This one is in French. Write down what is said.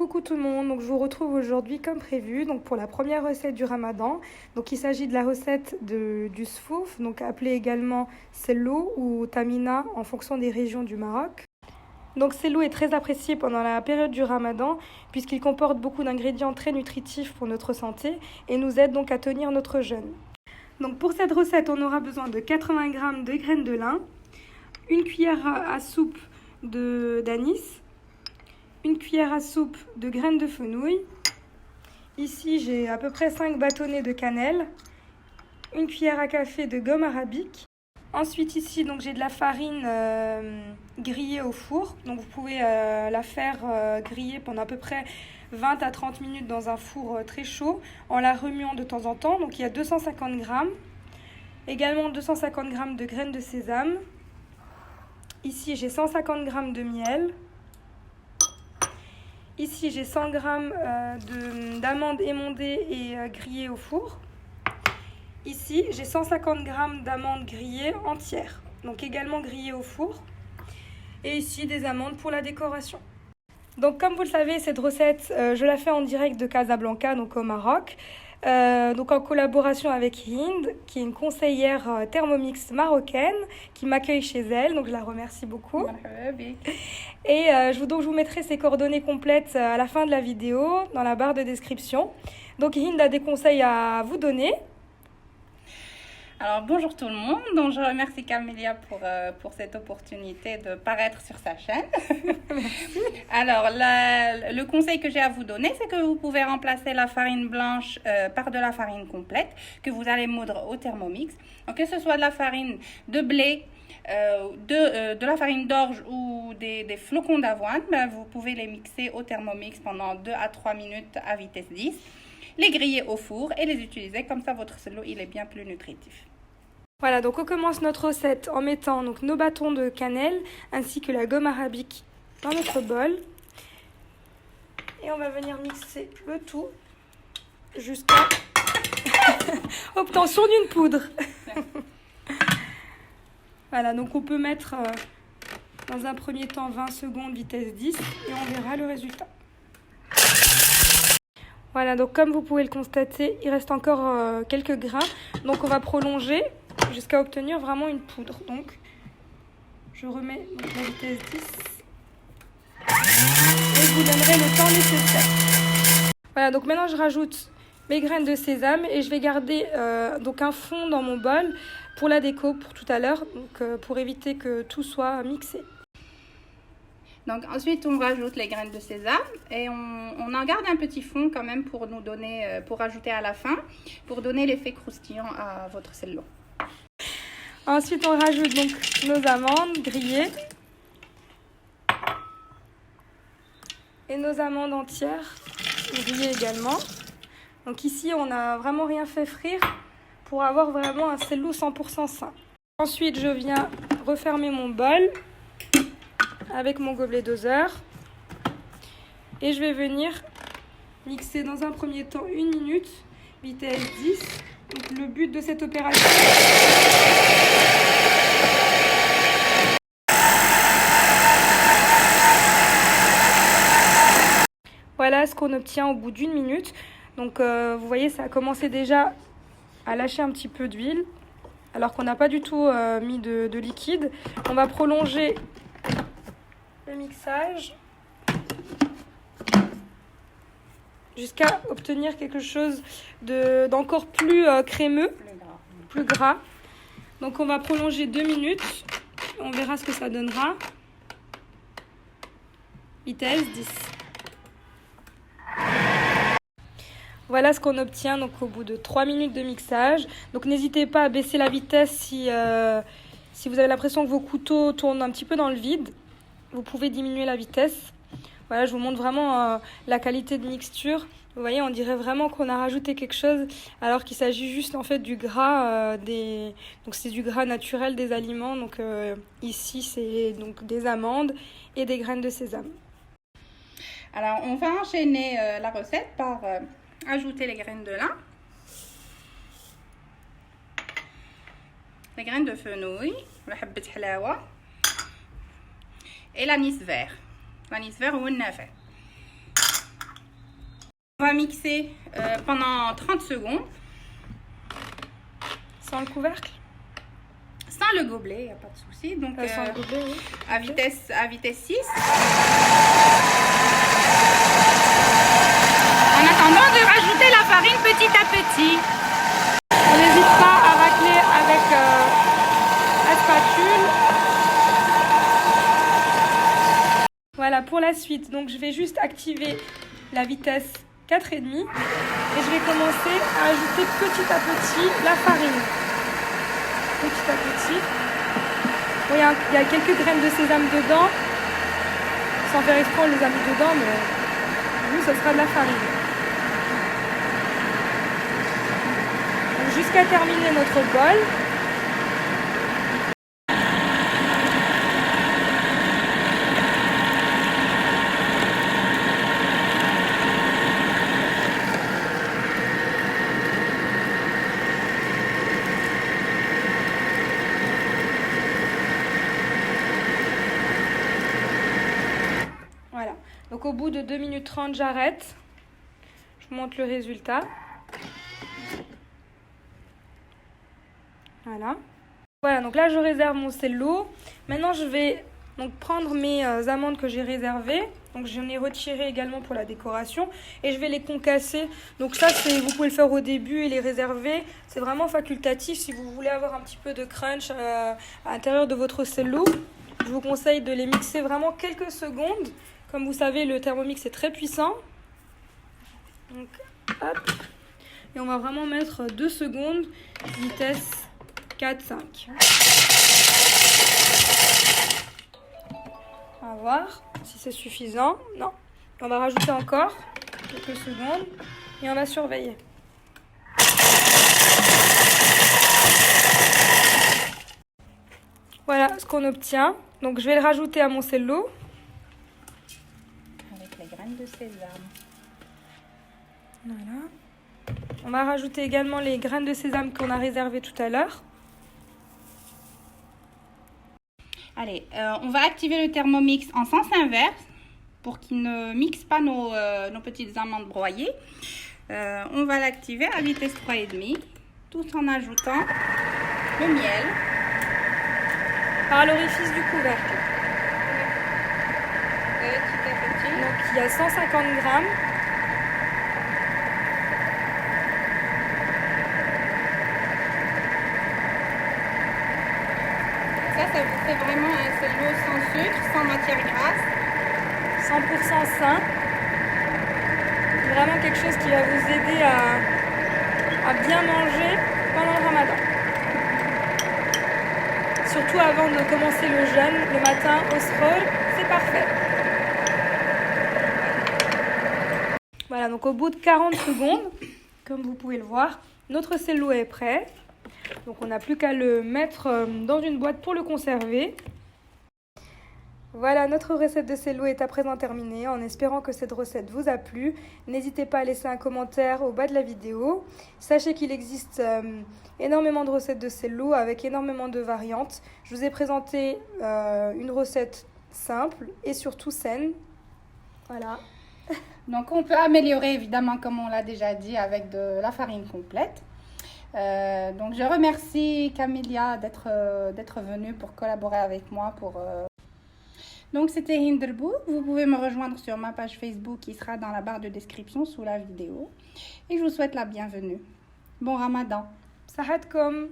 Coucou tout le monde, donc je vous retrouve aujourd'hui comme prévu donc pour la première recette du Ramadan. Donc il s'agit de la recette du sfouf, donc appelé également sello ou tamina en fonction des régions du Maroc. Donc sello est très apprécié pendant la période du Ramadan puisqu'il comporte beaucoup d'ingrédients très nutritifs pour notre santé et nous aide donc à tenir notre jeûne. Donc pour cette recette, on aura besoin de 80 g de graines de lin, une cuillère à soupe d'anis, une cuillère à soupe de graines de fenouil. Ici, j'ai à peu près 5 bâtonnets de cannelle, une cuillère à café de gomme arabique. Ensuite, ici, donc j'ai de la farine grillée au four. Donc vous pouvez la faire griller pendant à peu près 20 à 30 minutes dans un four très chaud en la remuant de temps en temps. Donc il y a 250 g. Également 250 g de graines de sésame. Ici, j'ai 150 g de miel. Ici, j'ai 100 g d'amandes émondées et grillées au four. Ici, j'ai 150 g d'amandes grillées entières, donc également grillées au four. Et ici, des amandes pour la décoration. Donc, comme vous le savez, cette recette, je la fais en direct de Casablanca, donc au Maroc. Donc en collaboration avec Hind, qui est une conseillère Thermomix marocaine, qui m'accueille chez elle, donc je la remercie beaucoup. Et je vous mettrai ses coordonnées complètes à la fin de la vidéo, dans la barre de description. Donc Hind a des conseils à vous donner. Alors bonjour tout le monde, donc je remercie Camélia pour cette opportunité de paraître sur sa chaîne. Alors le conseil que j'ai à vous donner, c'est que vous pouvez remplacer la farine blanche par de la farine complète que vous allez moudre au Thermomix. Donc que ce soit de la farine de blé, de la farine d'orge ou des flocons d'avoine, ben, vous pouvez les mixer au Thermomix pendant 2 à 3 minutes à vitesse 10. Les griller au four et les utiliser, comme ça votre sello il est bien plus nutritif. Voilà, donc on commence notre recette en mettant donc nos bâtons de cannelle ainsi que la gomme arabique dans notre bol. Et on va venir mixer le tout jusqu'à obtention d'une poudre. Voilà, donc on peut mettre dans un premier temps 20 secondes vitesse 10 et on verra le résultat. Voilà, donc comme vous pouvez le constater, il reste encore quelques grains. Donc on va prolonger jusqu'à obtenir vraiment une poudre. Donc je remets la vitesse 10 et je vous donnerai le temps nécessaire. Voilà, donc maintenant je rajoute mes graines de sésame et je vais garder donc un fond dans mon bol pour la déco pour tout à l'heure, donc pour éviter que tout soit mixé. Donc ensuite on rajoute les graines de sésame et on en garde un petit fond quand même pour nous donner, pour rajouter à la fin, pour donner l'effet croustillant à votre sello. Ensuite on rajoute donc nos amandes grillées et nos amandes entières grillées également. Donc ici on n'a vraiment rien fait frire pour avoir vraiment un sello 100% sain. Ensuite je viens refermer mon bol avec mon gobelet doseur et je vais venir mixer dans un premier temps 1 minute, vitesse 10. Donc le but de cette opération, voilà ce qu'on obtient au bout d'1 minute. Donc vous voyez, ça a commencé déjà à lâcher un petit peu d'huile alors qu'on n'a pas du tout mis de liquide. On va prolonger le mixage jusqu'à obtenir quelque chose d'encore plus crémeux, plus gras. Donc on va prolonger 2 minutes, on verra ce que ça donnera. Vitesse 10. Voilà ce qu'on obtient donc au bout de 3 minutes de mixage. Donc n'hésitez pas à baisser la vitesse si vous avez l'impression que vos couteaux tournent un petit peu dans le vide. Vous pouvez diminuer la vitesse. Voilà, je vous montre vraiment la qualité de mixture. Vous voyez, on dirait vraiment qu'on a rajouté quelque chose alors qu'il s'agit juste en fait du gras donc c'est du gras naturel des aliments. Donc ici c'est donc des amandes et des graines de sésame. Alors on va enchaîner la recette par ajouter les graines de lin, les graines de fenouil, la habbat halawa et l'anis vert ou le navet. On va mixer pendant 30 secondes. Sans le couvercle? Sans le gobelet, il n'y a pas de souci. Donc, sans le gobelet, oui. à vitesse 6. En attendant de rajouter la farine petit à petit. On n'hésite pas à racler avec la spatule. Voilà pour la suite. Donc je vais juste activer la vitesse 4,5 et je vais commencer à ajouter petit à petit la farine. Petit à petit. Bon, il y a quelques graines de sésame dedans. Sans faire exprès, on les a mis dedans, mais nous, ce sera de la farine. Donc, jusqu'à terminer notre bol. Voilà, donc au bout de 2 minutes 30, j'arrête. Je vous montre le résultat. Voilà. Voilà, donc là je réserve mon cello. Maintenant je vais donc prendre mes amandes que j'ai réservées. Donc j'en ai retiré également pour la décoration. Et je vais les concasser. Donc ça, vous pouvez le faire au début et les réserver. C'est vraiment facultatif si vous voulez avoir un petit peu de crunch à l'intérieur de votre cello. Je vous conseille de les mixer vraiment quelques secondes. Comme vous savez, le Thermomix est très puissant. Donc, hop. Et on va vraiment mettre 2 secondes, vitesse 4-5. On va voir si c'est suffisant. Non. On va rajouter encore quelques secondes et on va surveiller. Voilà ce qu'on obtient. Donc je vais le rajouter à mon cello. Les graines de sésame. Voilà. On va rajouter également les graines de sésame qu'on a réservées tout à l'heure. Allez, on va activer le Thermomix en sens inverse pour qu'il ne mixe pas nos petites amandes broyées. On va l'activer à vitesse 3,5 tout en ajoutant le miel par l'orifice du couvercle. Petit à petit. Donc il y a 150 grammes. Ça vous fait vraiment un cello sans sucre, sans matière grasse. 100% sain. Vraiment quelque chose qui va vous aider à bien manger pendant le ramadan. Surtout avant de commencer le jeûne, le matin au sahur, c'est parfait. Voilà, donc au bout de 40 secondes, comme vous pouvez le voir, notre cello est prêt. Donc on n'a plus qu'à le mettre dans une boîte pour le conserver. Voilà, notre recette de cello est à présent terminée. En espérant que cette recette vous a plu, n'hésitez pas à laisser un commentaire au bas de la vidéo. Sachez qu'il existe énormément de recettes de cello avec énormément de variantes. Je vous ai présenté une recette simple et surtout saine. Voilà. Donc on peut améliorer évidemment, comme on l'a déjà dit, avec de la farine complète. Donc je remercie Camélia d'être venue pour collaborer avec moi. Donc c'était Hinderbou. Vous pouvez me rejoindre sur ma page Facebook qui sera dans la barre de description sous la vidéo. Et je vous souhaite la bienvenue. Bon Ramadan. Sahatkom.